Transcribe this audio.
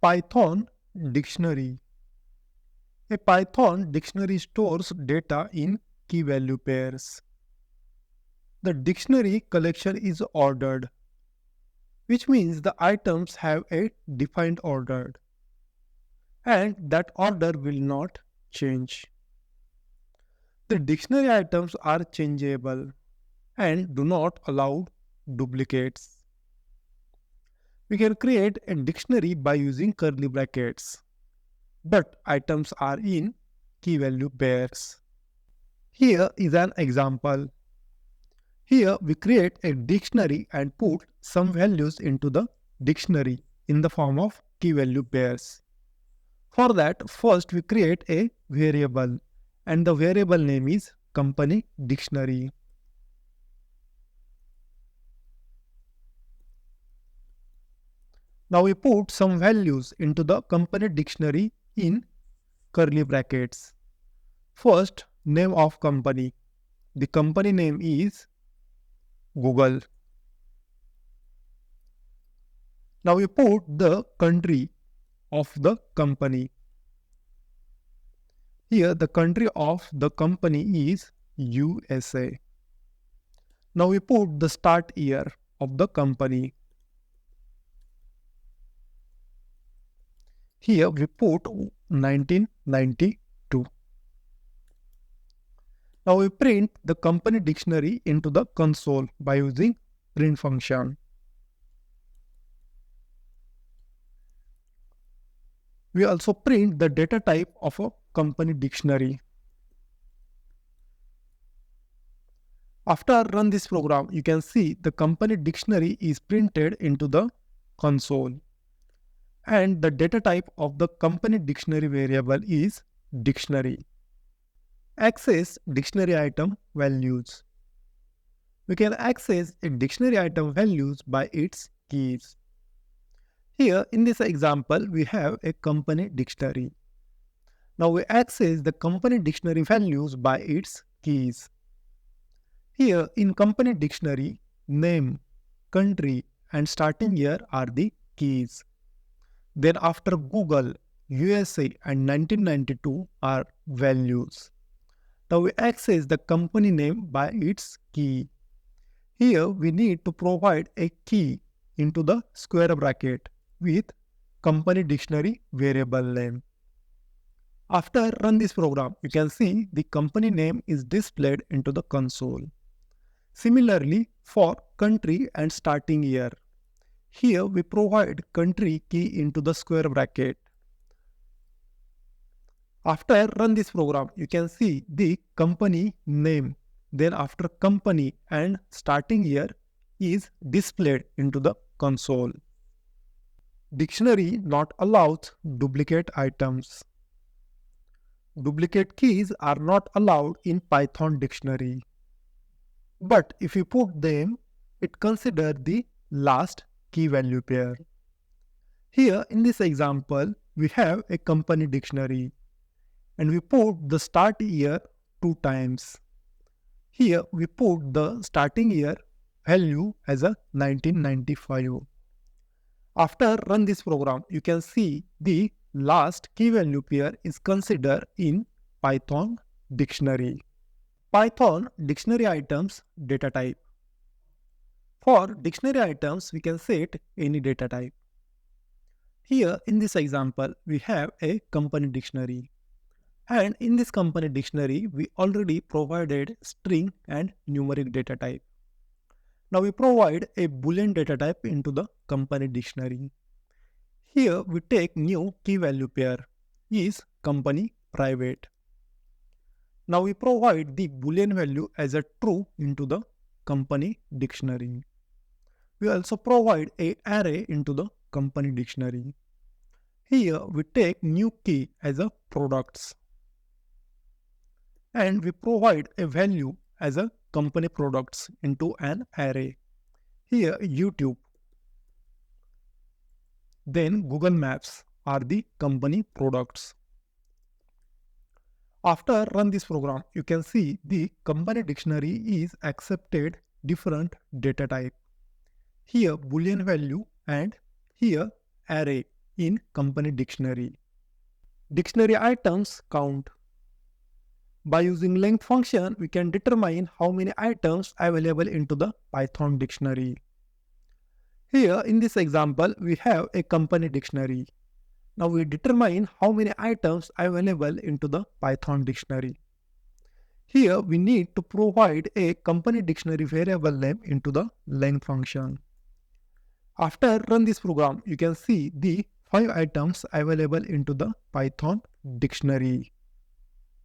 Python dictionary. A Python dictionary stores data in key value pairs. The dictionary collection is ordered, which means the items have a defined order and that order will not change. The dictionary items are changeable and do not allow duplicates. We can create a dictionary by using curly brackets, but items are in key value pairs. Here is an example. Here we create a dictionary and put some values into the dictionary in the form of key value pairs. For that, first we create a variable and the variable name is company dictionary. Now we put some values into the company dictionary in curly brackets. First, name of company. The company name is Google. Now we put the country of the company. Here the country of the company is USA. Now we put the start year of the company. Here we put 1992. Now we print the company dictionary into the console by using print function. We also print the data type of a company dictionary. After run this program, you can see the company dictionary is printed into the console. And the data type of the company dictionary variable is dictionary. Access dictionary item values. We can access a dictionary item values by its keys. Here in this example, we have a company dictionary. Now we access the company dictionary values by its keys. Here in company dictionary, name, country and starting year are the keys. Then after Google, USA and 1992 are values. Now we access the company name by its key. Here we need to provide a key into the square bracket with company dictionary variable name. After run this program, you can see the company name is displayed into the console. Similarly, for country and starting year, here we provide country key into the square bracket. After run this program, you can see the company name. Then after company and starting year is displayed into the console. Dictionary not allows duplicate items. Duplicate keys are not allowed in Python dictionary. But if you put them, it considers the last key value pair. Here in this example, we have a company dictionary and we put the start year 2 times. Here we put the starting year value as a 1995. After run this program, you can see the last key value pair is considered in Python dictionary. Python dictionary items data type. For dictionary items, we can set any data type. Here in this example, we have a company dictionary. And in this company dictionary, we already provided string and numeric data type. Now we provide a Boolean data type into the company dictionary. Here we take new key value pair is company private. Now we provide the Boolean value as a true into the company dictionary. We also provide an array into the company dictionary. Here we take new key as a products. And we provide a value as a company products into an array. Here YouTube. Then Google Maps are the company products. After run this program, you can see the company dictionary is accepted different data type. Here Boolean value and here array in company dictionary. Dictionary items count. By using length function, we can determine how many items are available into the Python dictionary. Here in this example, we have a company dictionary. Now we determine how many items are available into the Python dictionary. Here we need to provide a company dictionary variable name into the length function. After run this program, you can see the 5 items available into the Python dictionary.